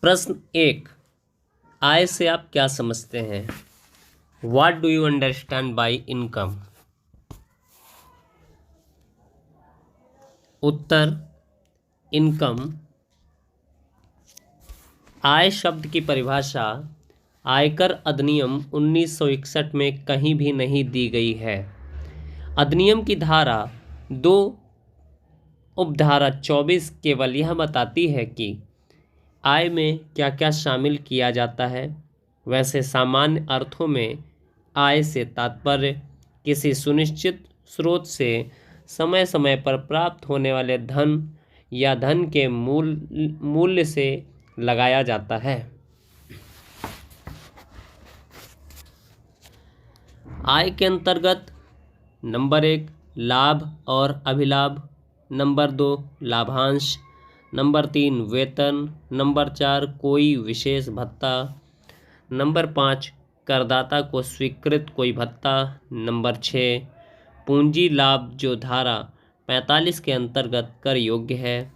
प्रश्न 1, आय से आप क्या समझते हैं? What do you understand by income? उत्तर, इनकम। आय शब्द की परिभाषा आयकर अधिनियम 1961 में कहीं भी नहीं दी गई है। अधिनियम की धारा 2 उपधारा 24 केवल यह बताती है कि आय में क्या क्या शामिल किया जाता है। वैसे सामान्य अर्थों में आय से तात्पर्य किसी सुनिश्चित स्रोत से समय समय पर प्राप्त होने वाले धन या धन के मूल्य से लगाया जाता है। आय के अंतर्गत नंबर 1 लाभ और अभिलाभ, नंबर 2 लाभांश, नंबर 3 वेतन, नंबर 4 कोई विशेष भत्ता, नंबर 5 करदाता को स्वीकृत कोई भत्ता, नंबर 6 पूंजी लाभ जो धारा 45 के अंतर्गत कर योग्य है,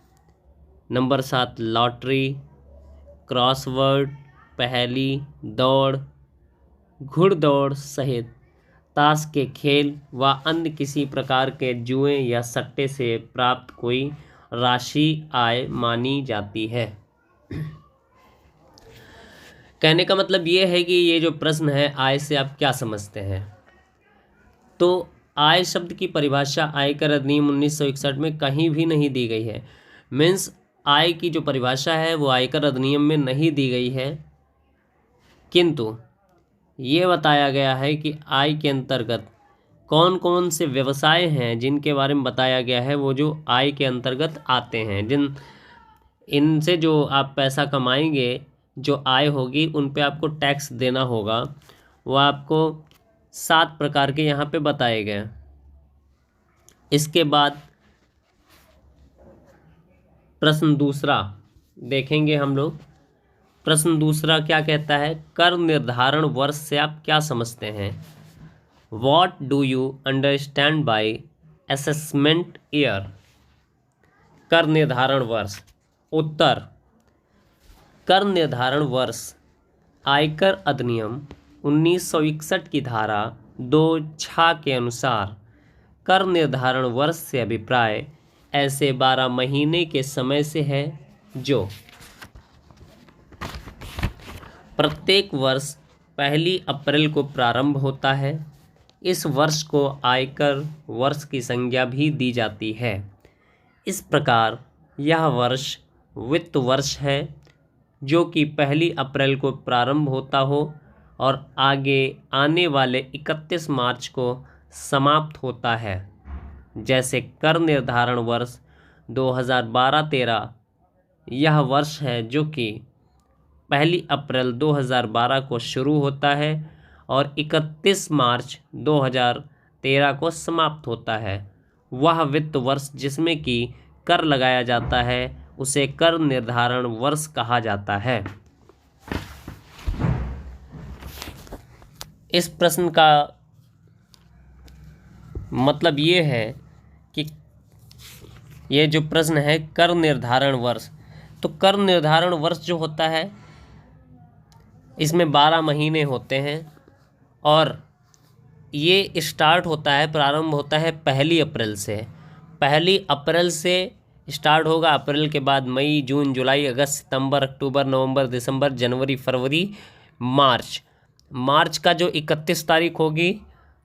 नंबर 7 लॉटरी, क्रॉसवर्ड, पहेली, दौड़, घुड़दौड़ सहित ताश के खेल व अन्य किसी प्रकार के जुए या सट्टे से प्राप्त कोई राशि आय मानी जाती है। कहने का मतलब ये है कि ये जो प्रश्न है आय से आप क्या समझते हैं, तो आय शब्द की परिभाषा आयकर अधिनियम 1961 में कहीं भी नहीं दी गई है। मीन्स आय की जो परिभाषा है वो आयकर अधिनियम में नहीं दी गई है, किंतु ये बताया गया है कि आय के अंतर्गत कौन कौन से व्यवसाय हैं जिनके बारे में बताया गया है, वो जो आय के अंतर्गत आते हैं, जिन इनसे जो आप पैसा कमाएंगे, जो आय होगी उन पे आपको टैक्स देना होगा। वो आपको 7 प्रकार के यहाँ पे बताए गए। इसके बाद प्रश्न दूसरा देखेंगे हम लोग। प्रश्न दूसरा क्या कहता है? कर निर्धारण वर्ष से आप क्या समझते हैं? What do you understand bye assessment year? कर निर्धारण वर्ष। उत्तर, कर निर्धारण वर्ष आयकर अधिनियम 1961 की धारा 2(6) के अनुसार कर निर्धारण वर्ष से अभिप्राय ऐसे 12 महीने के समय से है जो प्रत्येक वर्ष 1 अप्रैल को प्रारंभ होता है। इस वर्ष को आयकर वर्ष की संज्ञा भी दी जाती है। इस प्रकार यह वर्ष वित्त वर्ष है जो कि 1 अप्रैल को प्रारंभ होता हो और आगे आने वाले 31 मार्च को समाप्त होता है। जैसे कर निर्धारण वर्ष 2012-13 यह वर्ष है जो कि 1 अप्रैल 2012 को शुरू होता है और 31 मार्च 2013 को समाप्त होता है। वह वित्त वर्ष जिसमें कि कर लगाया जाता है उसे कर निर्धारण वर्ष कहा जाता है। इस प्रश्न का मतलब ये है कि ये जो प्रश्न है कर निर्धारण वर्ष, तो कर निर्धारण वर्ष जो होता है इसमें 12 महीने होते हैं और ये स्टार्ट होता है, प्रारंभ होता है 1 अप्रैल से। 1 अप्रैल से स्टार्ट होगा, अप्रैल के बाद मई, जून, जुलाई, अगस्त, सितंबर, अक्टूबर, नवंबर, दिसंबर, जनवरी, फरवरी, मार्च। मार्च का जो 31 तारीख होगी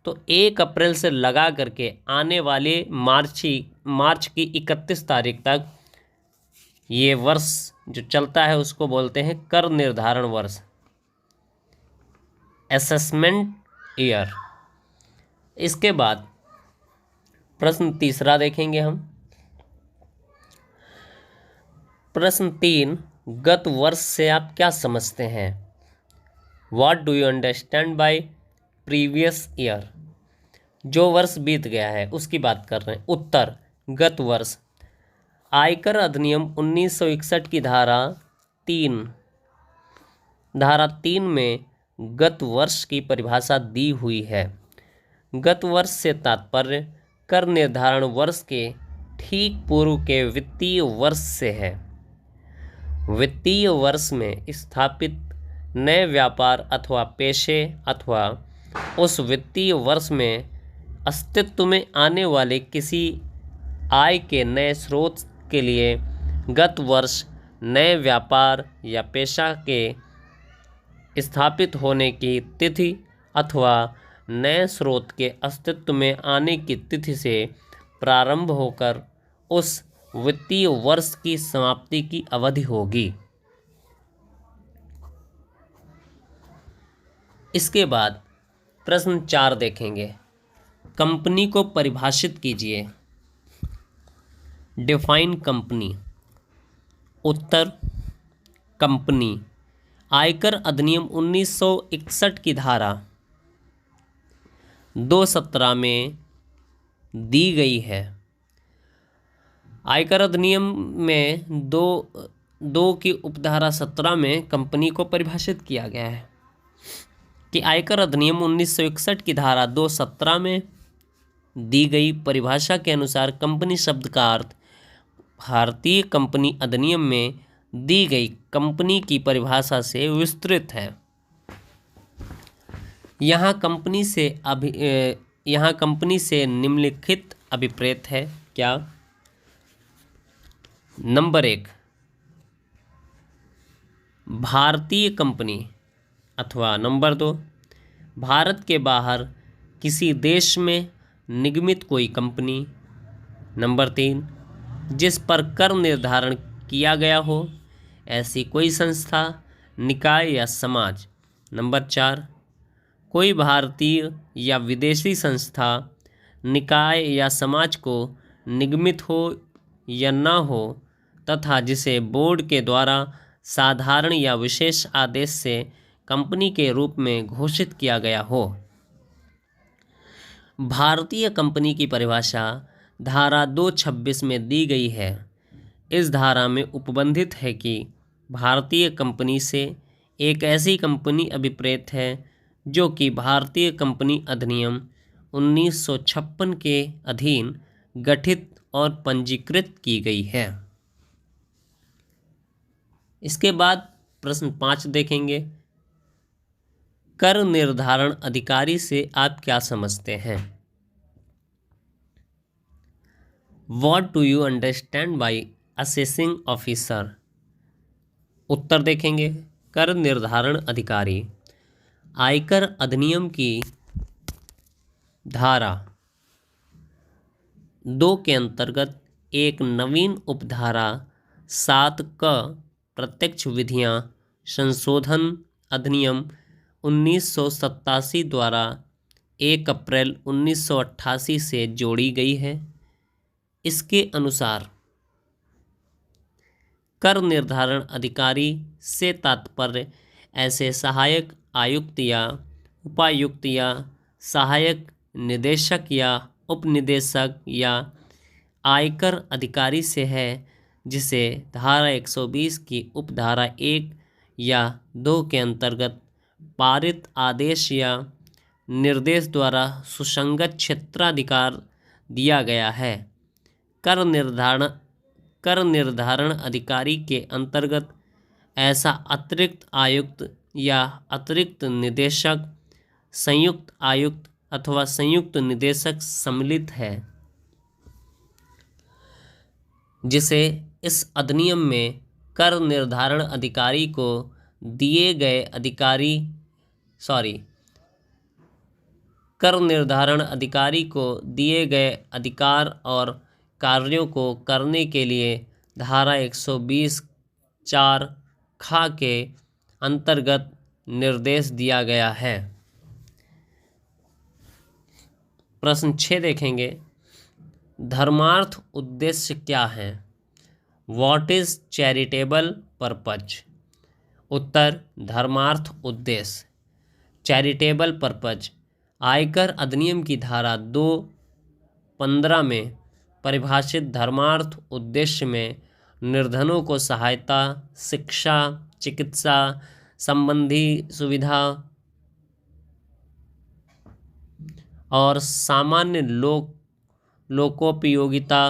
तो 1 अप्रैल से लगा करके आने वाले मार्च की 31 तारीख तक ये वर्ष जो चलता है उसको बोलते हैं कर निर्धारण वर्ष, असेसमेंट ईयर। इसके बाद प्रश्न तीसरा देखेंगे हम। प्रश्न 3, गत वर्ष से आप क्या समझते हैं? What do you understand bye previous year? जो वर्ष बीत गया है उसकी बात कर रहे हैं। उत्तर, गत वर्ष आयकर अधिनियम 1961 की धारा 3 में गत वर्ष की परिभाषा दी हुई है। गत वर्ष से तात्पर्य कर निर्धारण वर्ष के ठीक पूर्व के वित्तीय वर्ष से है। वित्तीय वर्ष में स्थापित नए व्यापार अथवा पेशे अथवा उस वित्तीय वर्ष में अस्तित्व में आने वाले किसी आय के नए स्रोत के लिए गत वर्ष नए व्यापार या पेशा के स्थापित होने की तिथि अथवा नए स्रोत के अस्तित्व में आने की तिथि से प्रारंभ होकर उस वित्तीय वर्ष की समाप्ति की अवधि होगी। इसके बाद प्रश्न 4 देखेंगे। कंपनी को परिभाषित कीजिए। Define company. उत्तर, कंपनी आयकर अधिनियम 1961 की धारा 217 में दी गई है। आयकर अधिनियम में दो की उपधारा 17 में कंपनी को परिभाषित किया गया है कि आयकर अधिनियम 1961 की धारा 217 में दी गई परिभाषा के अनुसार कंपनी शब्द का अर्थ भारतीय कंपनी अधिनियम में दी गई कंपनी की परिभाषा से विस्तृत है। यहाँ कंपनी से निम्नलिखित अभिप्रेत है। क्या? नंबर 1, भारतीय कंपनी, अथवा नंबर 2, भारत के बाहर किसी देश में निगमित कोई कंपनी। नंबर 3, जिस पर कर निर्धारण किया गया हो, ऐसी कोई संस्था, निकाय या समाज। नंबर 4, कोई भारतीय या विदेशी संस्था, निकाय या समाज को निगमित हो या न हो तथा जिसे बोर्ड के द्वारा साधारण या विशेष आदेश से कंपनी के रूप में घोषित किया गया हो। भारतीय कंपनी की परिभाषा धारा 226 में दी गई है। इस धारा में उपबंधित है कि भारतीय कंपनी से एक ऐसी कंपनी अभिप्रेत है जो कि भारतीय कंपनी अधिनियम 1956 के अधीन गठित और पंजीकृत की गई है। इसके बाद प्रश्न 5 देखेंगे। कर निर्धारण अधिकारी से आप क्या समझते हैं? What do you understand by assessing officer? उत्तर देखेंगे। कर निर्धारण अधिकारी आयकर अधिनियम की धारा 2 के अंतर्गत एक नवीन उपधारा 7 क प्रत्यक्ष विधियां संशोधन अधिनियम 1987 द्वारा 1 अप्रैल 1988 से जोड़ी गई है। इसके अनुसार कर निर्धारण अधिकारी से तात्पर्य ऐसे सहायक आयुक्त या उपायुक्त या सहायक निदेशक या उपनिदेशक या आयकर अधिकारी से है जिसे धारा 120 की उपधारा 1 या 2 के अंतर्गत पारित आदेश या निर्देश द्वारा सुसंगत क्षेत्राधिकार दिया गया है। कर निर्धारण अधिकारी के अंतर्गत ऐसा अतिरिक्त आयुक्त या अतिरिक्त निदेशक, संयुक्त आयुक्त अथवा संयुक्त निदेशक सम्मिलित है जिसे इस अधिनियम में कर निर्धारण अधिकारी को दिए गए अधिकार और कार्यों को करने के लिए धारा 120(4) खा के अंतर्गत निर्देश दिया गया है। प्रश्न 6 देखेंगे। धर्मार्थ उद्देश्य क्या है? What is charitable purpose? उत्तर, धर्मार्थ उद्देश्य। चैरिटेबल पर्पज आयकर अधिनियम की धारा 215 में परिभाषित धर्मार्थ उद्देश्य में निर्धनों को सहायता, शिक्षा, चिकित्सा संबंधी सुविधा और सामान्य लोकोपयोगिता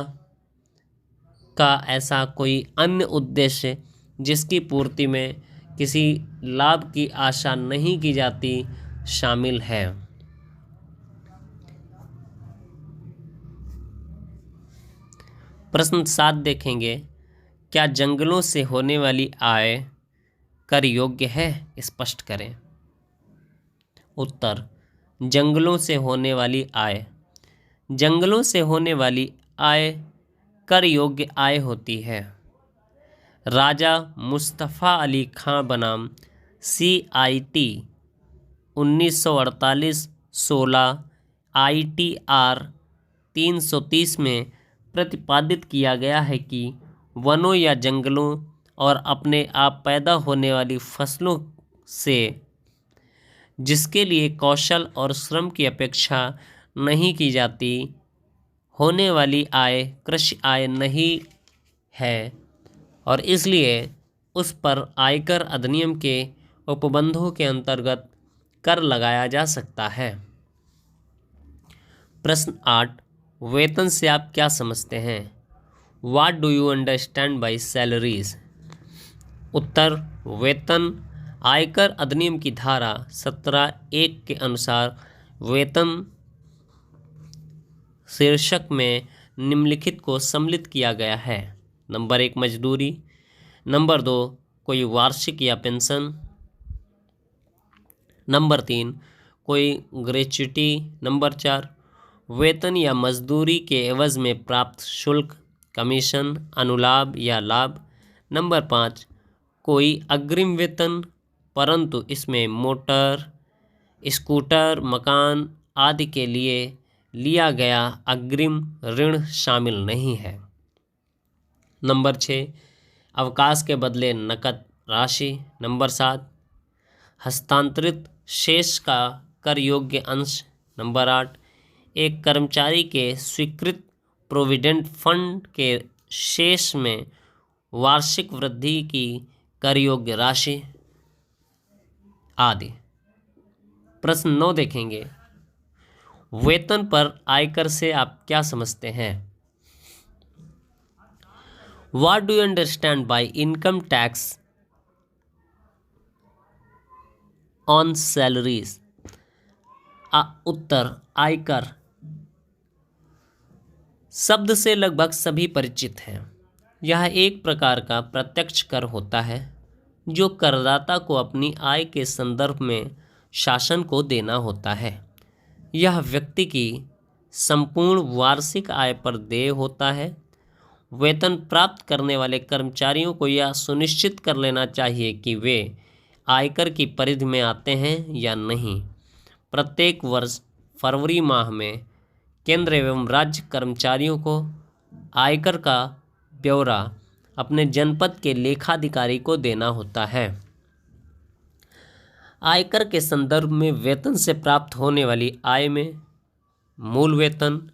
का ऐसा कोई अन्य उद्देश्य जिसकी पूर्ति में किसी लाभ की आशा नहीं की जाती शामिल है। प्रश्न 7 देखेंगे, क्या जंगलों से होने वाली आय कर योग्य है? स्पष्ट करें। उत्तर, जंगलों से होने वाली आय, जंगलों से होने वाली आय कर योग्य आय होती है। राजा मुस्तफ़ा अली खां बनाम CIT 1948-16 ITR 330 में प्रतिपादित किया गया है कि वनों या जंगलों और अपने आप पैदा होने वाली फसलों से जिसके लिए कौशल और श्रम की अपेक्षा नहीं की जाती होने वाली आय कृषि आय नहीं है और इसलिए उस पर आयकर अधिनियम के उपबंधों के अंतर्गत कर लगाया जा सकता है। प्रश्न 8, वेतन से आप क्या समझते हैं? What do you understand by salaries? उत्तर, वेतन आयकर अधिनियम की धारा 17(1) के अनुसार वेतन शीर्षक में निम्नलिखित को सम्मिलित किया गया है। नंबर 1, मजदूरी। नंबर 2, कोई वार्षिक या पेंशन। नंबर 3, कोई ग्रेच्युटी। नंबर 4, वेतन या मजदूरी के एवज में प्राप्त शुल्क, कमीशन, अनुलाभ या लाभ। नंबर 5, कोई अग्रिम वेतन परंतु इसमें मोटर, स्कूटर, मकान आदि के लिए लिया गया अग्रिम ऋण शामिल नहीं है। नंबर 6, अवकाश के बदले नकद राशि। नंबर 7, हस्तांतरित शेष का कर योग्य अंश। नंबर 8, एक कर्मचारी के स्वीकृत प्रोविडेंट फंड के शेष में वार्षिक वृद्धि की कर योग्य राशि आदि। प्रश्न 9 देखेंगे, वेतन पर आयकर से आप क्या समझते हैं? What do you understand by income tax on salaries? उत्तर, आयकर शब्द से लगभग सभी परिचित हैं। यह एक प्रकार का प्रत्यक्ष कर होता है जो करदाता को अपनी आय के संदर्भ में शासन को देना होता है। यह व्यक्ति की संपूर्ण वार्षिक आय पर देय होता है। वेतन प्राप्त करने वाले कर्मचारियों को यह सुनिश्चित कर लेना चाहिए कि वे आयकर की परिधि में आते हैं या नहीं। प्रत्येक वर्ष फरवरी माह में केंद्र एवं राज्य कर्मचारियों को आयकर का ब्यौरा अपने जनपद के लेखाधिकारी को देना होता है। आयकर के संदर्भ में वेतन से प्राप्त होने वाली आय में मूल वेतन,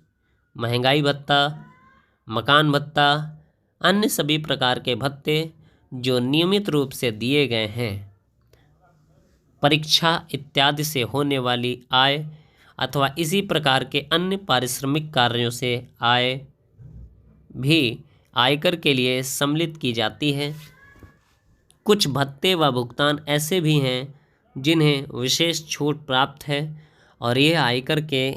महंगाई भत्ता, मकान भत्ता, अन्य सभी प्रकार के भत्ते जो नियमित रूप से दिए गए हैं, परीक्षा इत्यादि से होने वाली आय अथवा इसी प्रकार के अन्य पारिश्रमिक कार्यों से आय भी आयकर के लिए सम्मिलित की जाती है। कुछ भत्ते व भुगतान ऐसे भी हैं जिन्हें विशेष छूट प्राप्त है और ये आयकर के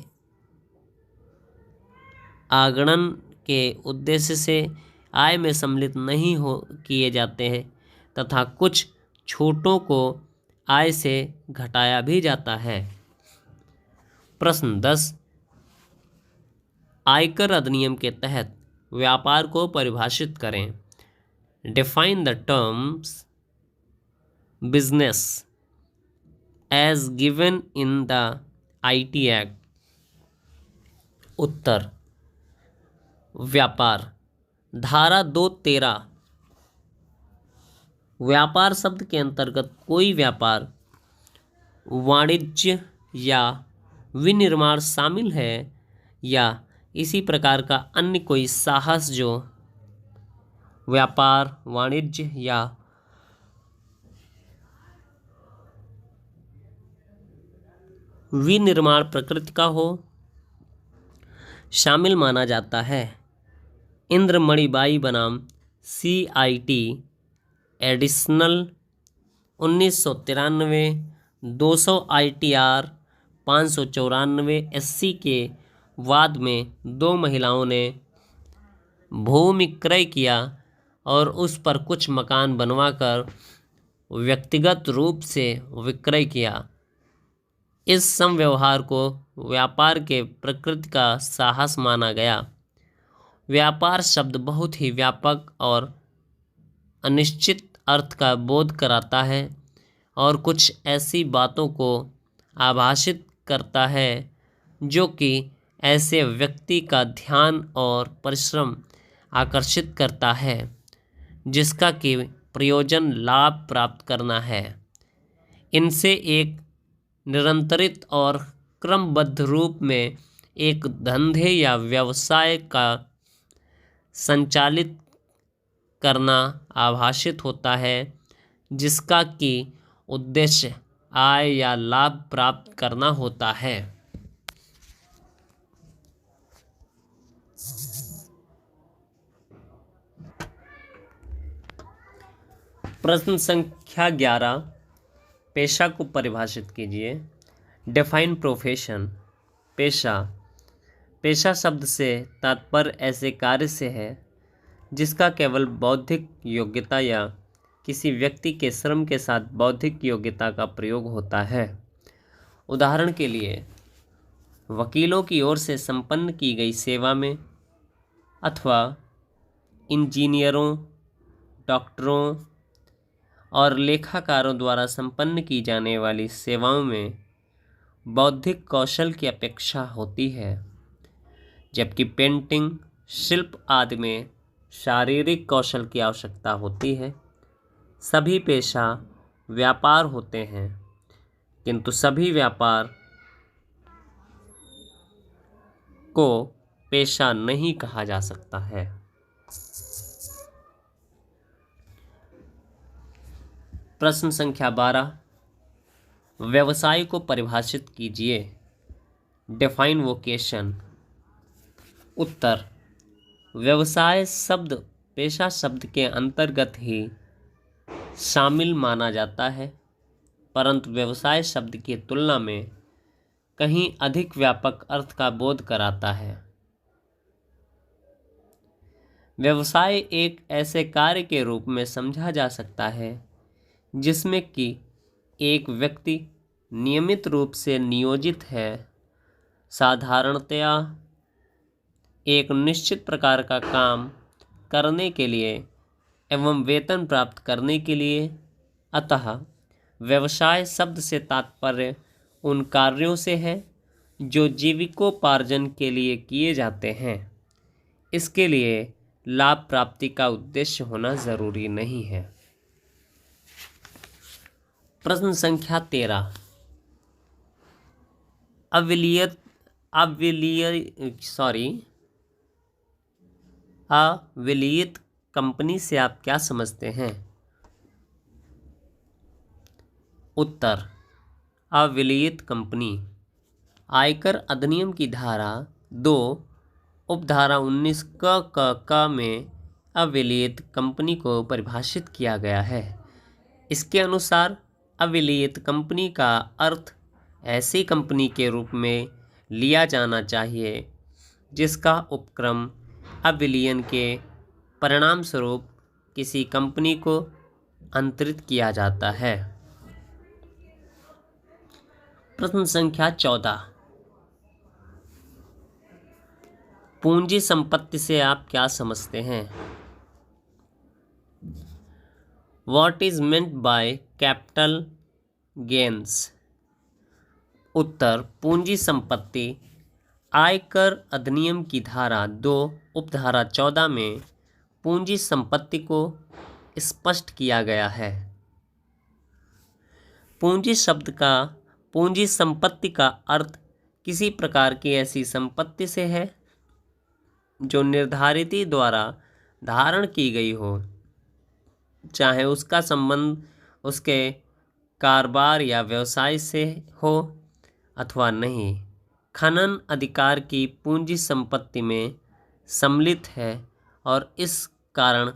आगणन के उद्देश्य से आय में सम्मिलित नहीं हो किए जाते हैं तथा कुछ छूटों को आय से घटाया भी जाता है। प्रश्न 10, आयकर अधिनियम के तहत व्यापार को परिभाषित करें। Define the terms business as given in the IT act. उत्तर, व्यापार धारा 213 व्यापार शब्द के अंतर्गत कोई व्यापार, वाणिज्य या विनिर्माण शामिल है या इसी प्रकार का अन्य कोई साहस जो व्यापार, वाणिज्य या विनिर्माण प्रकृति का हो शामिल माना जाता है। इंद्रमणि बाई बनाम CIT एडिशनल 1993, 200 ITR 594 SC के वाद में 2 महिलाओं ने भूमि क्रय किया और उस पर कुछ मकान बनवाकर व्यक्तिगत रूप से विक्रय किया। इस समव्यवहार को व्यापार के प्रकृति का साहस माना गया। व्यापार शब्द बहुत ही व्यापक और अनिश्चित अर्थ का बोध कराता है और कुछ ऐसी बातों को आभाषित करता है जो कि ऐसे व्यक्ति का ध्यान और परिश्रम आकर्षित करता है जिसका कि प्रयोजन लाभ प्राप्त करना है। इनसे एक निरंतरित और क्रमबद्ध रूप में एक धंधे या व्यवसाय का संचालित करना आभाषित होता है जिसका कि उद्देश्य आय या लाभ प्राप्त करना होता है। प्रश्न संख्या 11, पेशा को परिभाषित कीजिए। Define profession. पेशा। पेशा शब्द से तात्पर्य ऐसे कार्य से है जिसका केवल बौद्धिक योग्यता या किसी व्यक्ति के श्रम के साथ बौद्धिक योग्यता का प्रयोग होता है। उदाहरण के लिए वकीलों की ओर से संपन्न की गई सेवा में अथवा इंजीनियरों, डॉक्टरों और लेखाकारों द्वारा संपन्न की जाने वाली सेवाओं में बौद्धिक कौशल की अपेक्षा होती है, जबकि पेंटिंग, शिल्प आदि में शारीरिक कौशल की आवश्यकता होती है। सभी पेशा व्यापार होते हैं, किंतु सभी व्यापार को पेशा नहीं कहा जा सकता है। प्रश्न संख्या 12, व्यवसाय को परिभाषित कीजिए। Define vocation. उत्तर, व्यवसाय शब्द पेशा शब्द के अंतर्गत ही शामिल माना जाता है, परंतु व्यवसाय शब्द की तुलना में कहीं अधिक व्यापक अर्थ का बोध कराता है। व्यवसाय एक ऐसे कार्य के रूप में समझा जा सकता है जिसमें कि एक व्यक्ति नियमित रूप से नियोजित है, साधारणतया एक निश्चित प्रकार का काम करने के लिए एवं वेतन प्राप्त करने के लिए। अतः व्यवसाय शब्द से तात्पर्य उन कार्यों से है जो जीविकोपार्जन के लिए किए जाते हैं। इसके लिए लाभ प्राप्ति का उद्देश्य होना जरूरी नहीं है। प्रश्न संख्या 13, अविलियित कंपनी से आप क्या समझते हैं? उत्तर, अविलियित कंपनी आयकर अधिनियम की धारा 2 उपधारा 19 क में अविलियित कंपनी को परिभाषित किया गया है। इसके अनुसार अविलियित कंपनी का अर्थ ऐसी कंपनी के रूप में लिया जाना चाहिए जिसका उपक्रम अविलियन के परिणाम स्वरूप किसी कंपनी को अंतरित किया जाता है। प्रश्न संख्या 14, पूंजी संपत्ति से आप क्या समझते हैं? What is meant by capital gains? उत्तर, पूंजी संपत्ति आयकर अधिनियम की धारा 2 उपधारा 14 में पूंजी संपत्ति को स्पष्ट किया गया है। पूंजी संपत्ति का अर्थ किसी प्रकार की ऐसी संपत्ति से है जो निर्धारित द्वारा धारण की गई हो, चाहे उसका संबंध उसके कारोबार या व्यवसाय से हो अथवा नहीं। खनन अधिकार की पूंजी संपत्ति में सम्मिलित है और इस कारण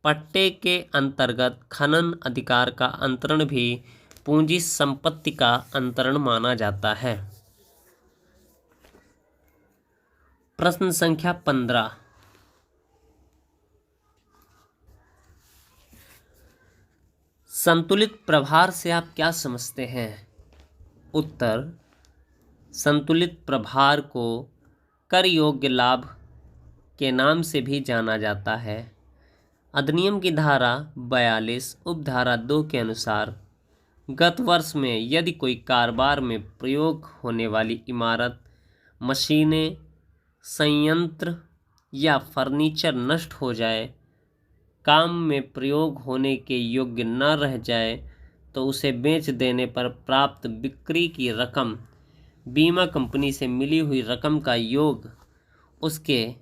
पट्टे के अंतर्गत खनन अधिकार का अंतरण भी पूंजी संपत्ति का अंतरण माना जाता है। प्रश्न संख्या 15। संतुलित प्रभार से आप क्या समझते हैं? उत्तर: संतुलित प्रभार को कर योग्य लाभ के नाम से भी जाना जाता है। अधिनियम की धारा 42 उपधारा 2 के अनुसार गत वर्ष में यदि कोई कारोबार में प्रयोग होने वाली इमारत, मशीनें, संयंत्र या फर्नीचर नष्ट हो जाए, काम में प्रयोग होने के योग्य न रह जाए, तो उसे बेच देने पर प्राप्त बिक्री की रकम बीमा कंपनी से मिली हुई रकम का योग उसके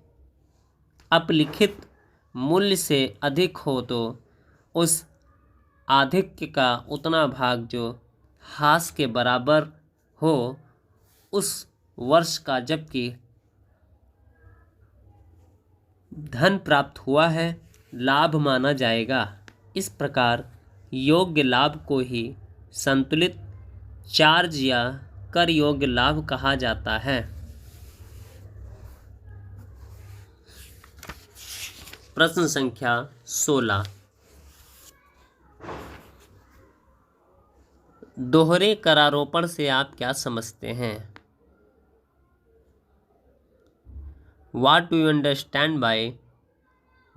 अपलिखित मूल्य से अधिक हो तो उस आधिक्य का उतना भाग जो हास के बराबर हो उस वर्ष का जबकि धन प्राप्त हुआ है लाभ माना जाएगा। इस प्रकार योग्य लाभ को ही संतुलित चार्ज या कर योग्य लाभ कहा जाता है। प्रश्न संख्या 16। दोहरे करारोपण से आप क्या समझते हैं? What do you understand by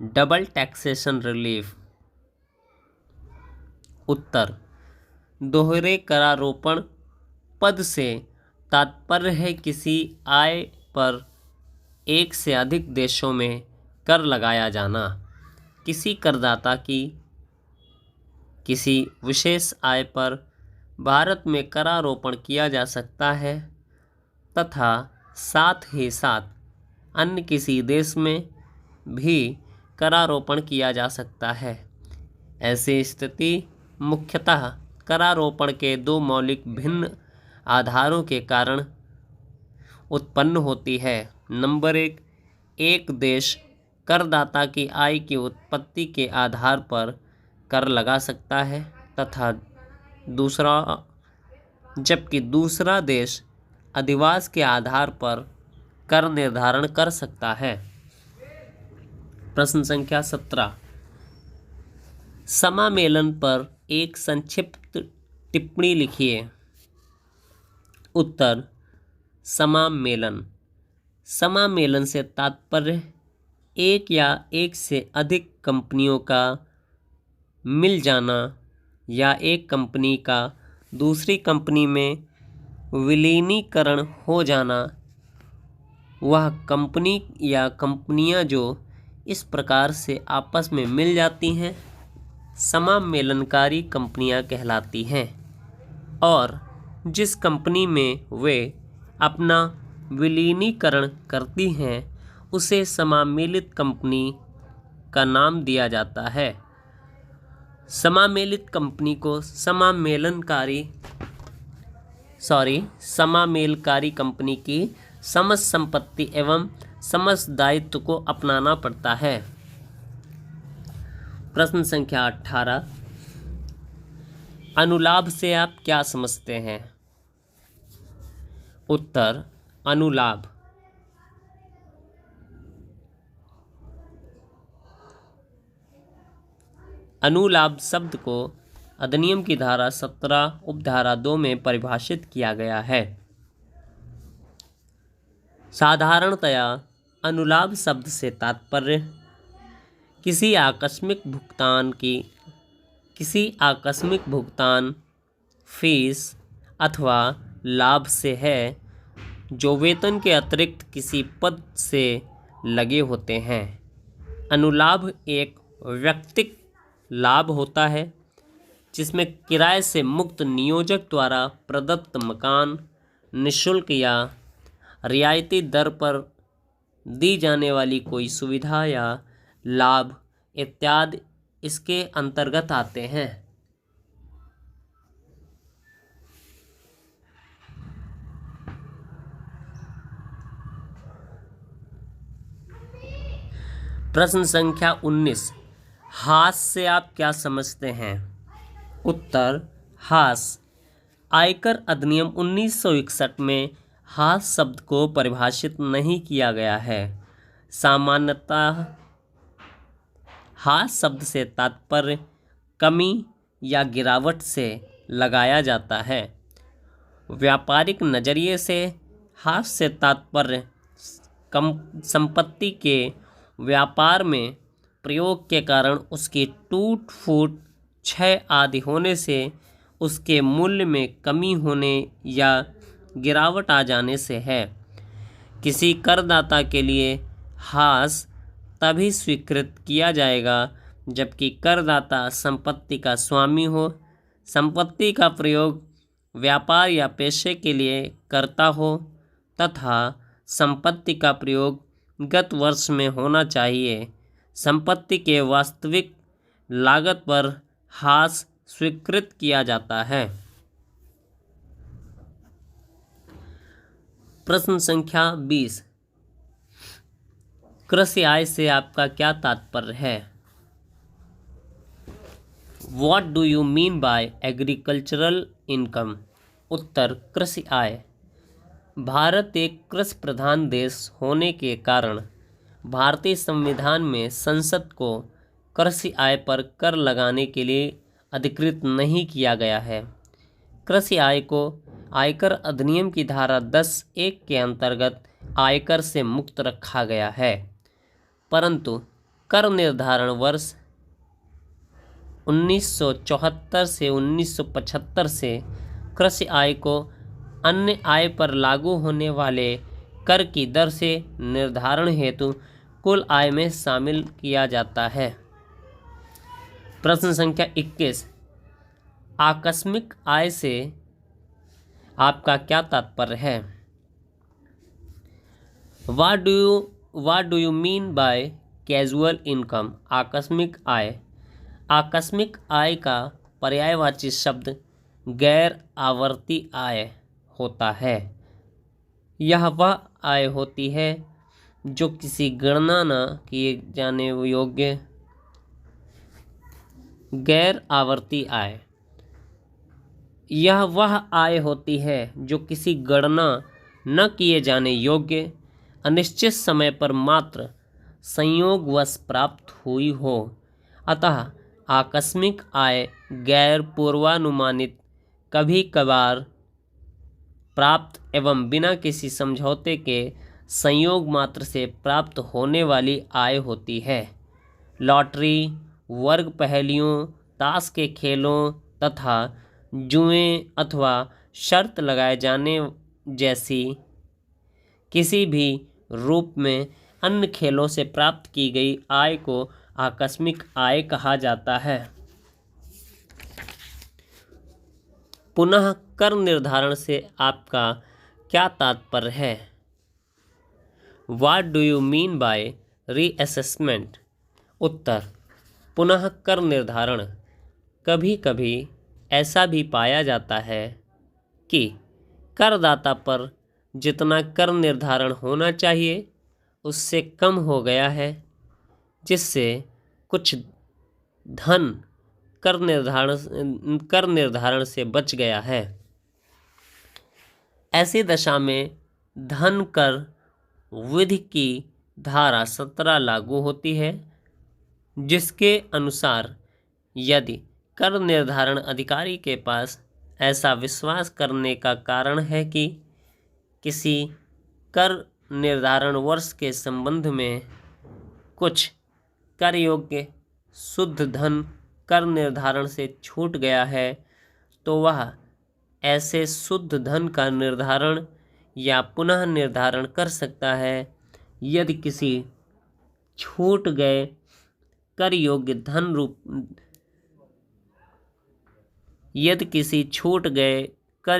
double taxation relief? उत्तर: दोहरे करारोपण पद से तात्पर्य है किसी आय पर एक से अधिक देशों में कर लगाया जाना। किसी करदाता की किसी विशेष आय पर भारत में करारोपण किया जा सकता है तथा साथ ही साथ अन्य किसी देश में भी करारोपण किया जा सकता है। ऐसी स्थिति मुख्यतः करारोपण के दो मौलिक भिन्न आधारों के कारण उत्पन्न होती है। नंबर 1, एक देश करदाता की आय की उत्पत्ति के आधार पर कर लगा सकता है तथा जबकि दूसरा देश अधिवास के आधार पर कर निर्धारण कर सकता है। प्रश्न संख्या 17। समामेलन पर एक संक्षिप्त टिप्पणी लिखिए। उत्तर: समामेलन। समामेलन से तात्पर्य एक या एक से अधिक कंपनियों का मिल जाना या एक कंपनी का दूसरी कंपनी में विलीनीकरण हो जाना। वह कंपनी या कंपनियां जो इस प्रकार से आपस में मिल जाती हैं समामेलनकारी कंपनियां कहलाती हैं और जिस कंपनी में वे अपना विलीनीकरण करती हैं उसे समामेलित कंपनी का नाम दिया जाता है। समामेलित कंपनी को समामेलकारी कंपनी की समस्त संपत्ति एवं समस्त दायित्व को अपनाना पड़ता है। प्रश्न संख्या 18। अनुलाभ से आप क्या समझते हैं? उत्तर: अनुलाभ अनुलाभ शब्द को अधिनियम की धारा 17 उपधारा 2 में परिभाषित किया गया है। साधारणतया अनुलाभ शब्द से तात्पर्य किसी आकस्मिक भुगतान फीस अथवा लाभ से है जो वेतन के अतिरिक्त किसी पद से लगे होते हैं। अनुलाभ एक वैयक्तिक लाभ होता है जिसमें किराए से मुक्त नियोजक द्वारा प्रदत्त मकान, निःशुल्क या रियायती दर पर दी जाने वाली कोई सुविधा या लाभ इत्यादि इसके अंतर्गत आते हैं। प्रश्न संख्या 19। हास से आप क्या समझते हैं? उत्तर, हास। आयकर अधिनियम 1961 में हास शब्द को परिभाषित नहीं किया गया है। सामान्यतः हास शब्द से तात्पर्य कमी या गिरावट से लगाया जाता है। व्यापारिक नज़रिए से हास से तात्पर्य कम संपत्ति के व्यापार में प्रयोग के कारण उसकी टूट फूट, क्षय आदि होने से, उसके मूल्य में कमी होने या गिरावट आ जाने से है। किसी करदाता के लिए हास तभी स्वीकृत किया जाएगा जबकि करदाता संपत्ति का स्वामी हो, संपत्ति का प्रयोग व्यापार या पेशे के लिए करता हो तथा संपत्ति का प्रयोग गत वर्ष में होना चाहिए। संपत्ति के वास्तविक लागत पर हास स्वीकृत किया जाता है। प्रश्न संख्या 20। कृषि आय से आपका क्या तात्पर्य है? What do you mean by agricultural income? उत्तर, कृषि आय। भारत एक कृषि प्रधान देश होने के कारण भारतीय संविधान में संसद को कृषि आय पर कर लगाने के लिए अधिकृत नहीं किया गया है। कृषि आय को आयकर अधिनियम की धारा 10(1) के अंतर्गत आयकर से मुक्त रखा गया है, परंतु कर निर्धारण वर्ष 1974 से 1975 से कृषि आय को अन्य आय पर लागू होने वाले कर की दर से निर्धारण हेतु कुल आय में शामिल किया जाता है। प्रश्न संख्या 21। आकस्मिक आय से आपका क्या तात्पर्य है? What do you mean by casual income? आकस्मिक आय। आकस्मिक आय का पर्यायवाची शब्द गैर आवर्ती आय होता है। यह वह आय होती है जो किसी गणना न किए जाने योग्य गैर आवर्ती आय। यह वह आय होती है जो किसी गणना न किए जाने योग्य अनिश्चित समय पर मात्र संयोगवश प्राप्त हुई हो। अतः आकस्मिक आय गैर पूर्वानुमानित, कभी कभार प्राप्त एवं बिना किसी समझौते के संयोग मात्र से प्राप्त होने वाली आय होती है। लॉटरी, वर्ग पहेलियों, ताश के खेलों तथा जुए अथवा शर्त लगाए जाने जैसी किसी भी रूप में अन्य खेलों से प्राप्त की गई आय को आकस्मिक आय कहा जाता है। पुनः कर निर्धारण से आपका क्या तात्पर्य है? What do you mean by reassessment? उत्तर, पुनः कर निर्धारण। कभी कभी ऐसा भी पाया जाता है कि करदाता पर जितना कर निर्धारण होना चाहिए उससे कम हो गया है, जिससे कुछ धन कर निर्धारण से बच गया है। ऐसी दशा में धन कर विधि की धारा 17 लागू होती है, जिसके अनुसार यदि कर निर्धारण अधिकारी के पास ऐसा विश्वास करने का कारण है कि किसी कर निर्धारण वर्ष के संबंध में कुछ कर योग्य शुद्ध धन कर निर्धारण से छूट गया है, तो वह ऐसे शुद्ध धन का निर्धारण या पुनः निर्धारण कर सकता है। यदि किसी छूट गए कर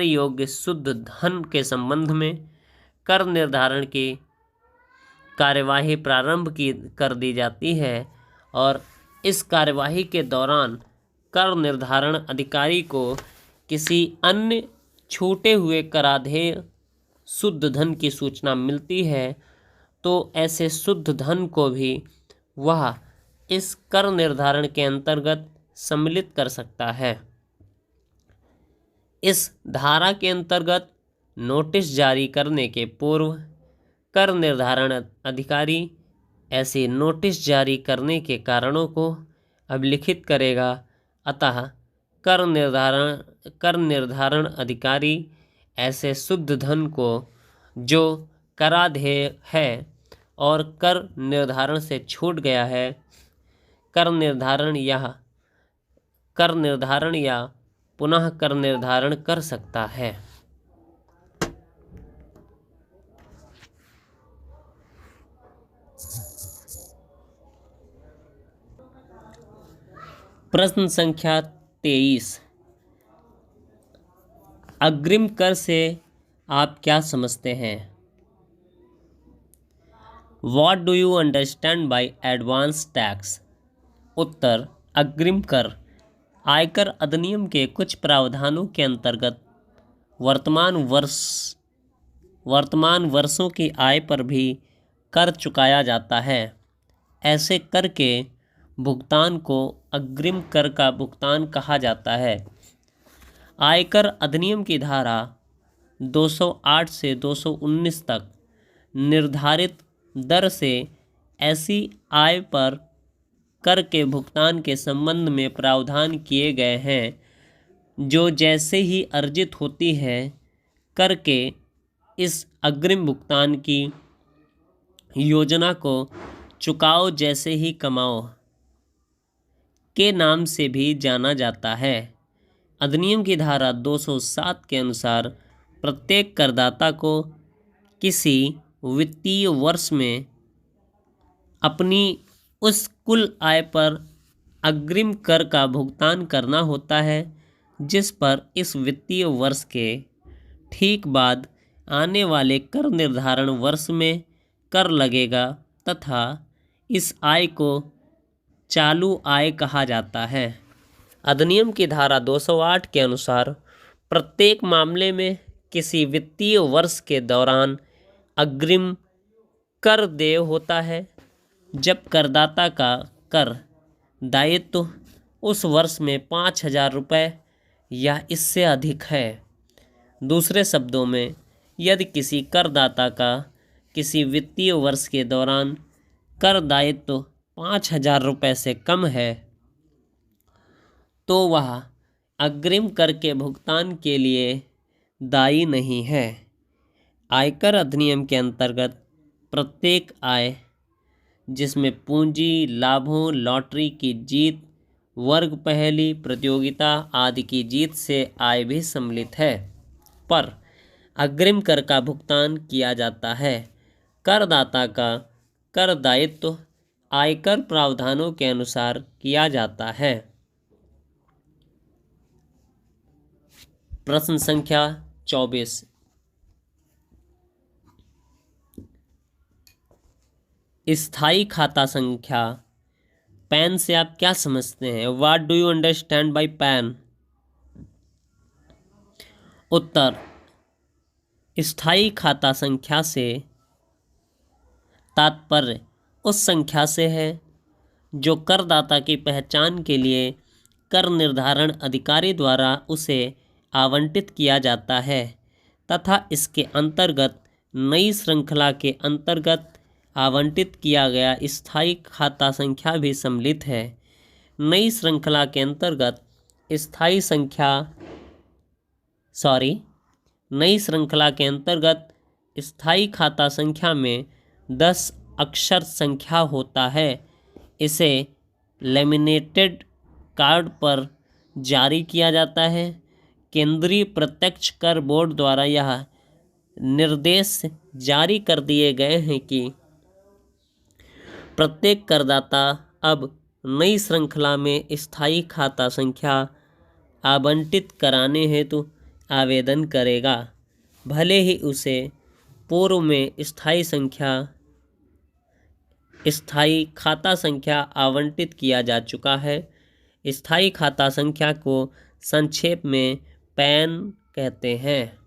योग्य शुद्ध धन के संबंध में कर निर्धारण की कार्यवाही प्रारंभ कर दी जाती है और इस कार्यवाही के दौरान कर निर्धारण अधिकारी को किसी अन्य छूटे हुए कराधेय शुद्ध धन की सूचना मिलती है, तो ऐसे शुद्ध धन को भी वह इस कर निर्धारण के अंतर्गत सम्मिलित कर सकता है। इस धारा के अंतर्गत नोटिस जारी करने के पूर्व कर निर्धारण अधिकारी ऐसे नोटिस जारी करने के कारणों को अभिलिखित करेगा। अतः कर निर्धारण अधिकारी ऐसे शुद्ध धन को जो कराधेय है और कर निर्धारण से छूट गया है, कर निर्धारण या पुनः कर निर्धारण कर सकता है। प्रश्न संख्या 23। अग्रिम कर से आप क्या समझते हैं? What do you understand by advance tax? उत्तर, अग्रिम कर आयकर अधिनियम के कुछ प्रावधानों के अंतर्गत वर्तमान वर्षों की आय पर भी कर चुकाया जाता है। ऐसे कर के भुगतान को अग्रिम कर का भुगतान कहा जाता है। आयकर अधिनियम की धारा 208 से 219 तक निर्धारित दर से ऐसी आय पर कर के भुगतान के संबंध में प्रावधान किए गए हैं जो जैसे ही अर्जित होती है कर के इस अग्रिम भुगतान की योजना को चुकाओ जैसे ही कमाओ के नाम से भी जाना जाता है। अधिनियम की धारा 207 के अनुसार प्रत्येक करदाता को किसी वित्तीय वर्ष में अपनी उस कुल आय पर अग्रिम कर का भुगतान करना होता है जिस पर इस वित्तीय वर्ष के ठीक बाद आने वाले कर निर्धारण वर्ष में कर लगेगा तथा इस आय को चालू आय कहा जाता है। अधिनियम की धारा 208 के अनुसार प्रत्येक मामले में किसी वित्तीय वर्ष के दौरान अग्रिम कर देय होता है जब करदाता का कर दायित्व उस वर्ष में 5,000 रुपये या इससे अधिक है। दूसरे शब्दों में, यदि किसी करदाता का किसी वित्तीय वर्ष के दौरान कर दायित्व 5,000 रुपये से कम है तो वह अग्रिम कर के भुगतान के लिए दायी नहीं है। आयकर अधिनियम के अंतर्गत प्रत्येक आय जिसमें पूंजी, लाभों, लॉटरी की जीत, वर्ग पहली, प्रतियोगिता आदि की जीत से आय भी सम्मिलित है, पर अग्रिम कर का भुगतान किया जाता है। करदाता का कर दायित्व आयकर प्रावधानों के अनुसार किया जाता है। प्रश्न संख्या 24। स्थायी खाता संख्या पैन से आप क्या समझते हैं? What do you understand by PAN? उत्तर, स्थायी खाता संख्या से तात्पर्य उस संख्या से है जो करदाता की पहचान के लिए कर निर्धारण अधिकारी द्वारा उसे आवंटित किया जाता है तथा इसके अंतर्गत नई श्रृंखला के अंतर्गत आवंटित किया गया स्थायी खाता संख्या भी सम्मिलित है। नई श्रृंखला के अंतर्गत नई श्रृंखला के अंतर्गत स्थायी खाता संख्या में 10 अक्षर संख्या होता है। इसे लैमिनेटेड कार्ड पर जारी किया जाता है। केंद्रीय प्रत्यक्ष कर बोर्ड द्वारा यह निर्देश जारी कर दिए गए हैं कि प्रत्येक करदाता अब नई श्रृंखला में स्थायी खाता संख्या आवंटित कराने हेतु आवेदन करेगा, भले ही उसे पूर्व में स्थायी खाता संख्या आवंटित किया जा चुका है। स्थायी खाता संख्या को संक्षेप में पैन कहते हैं।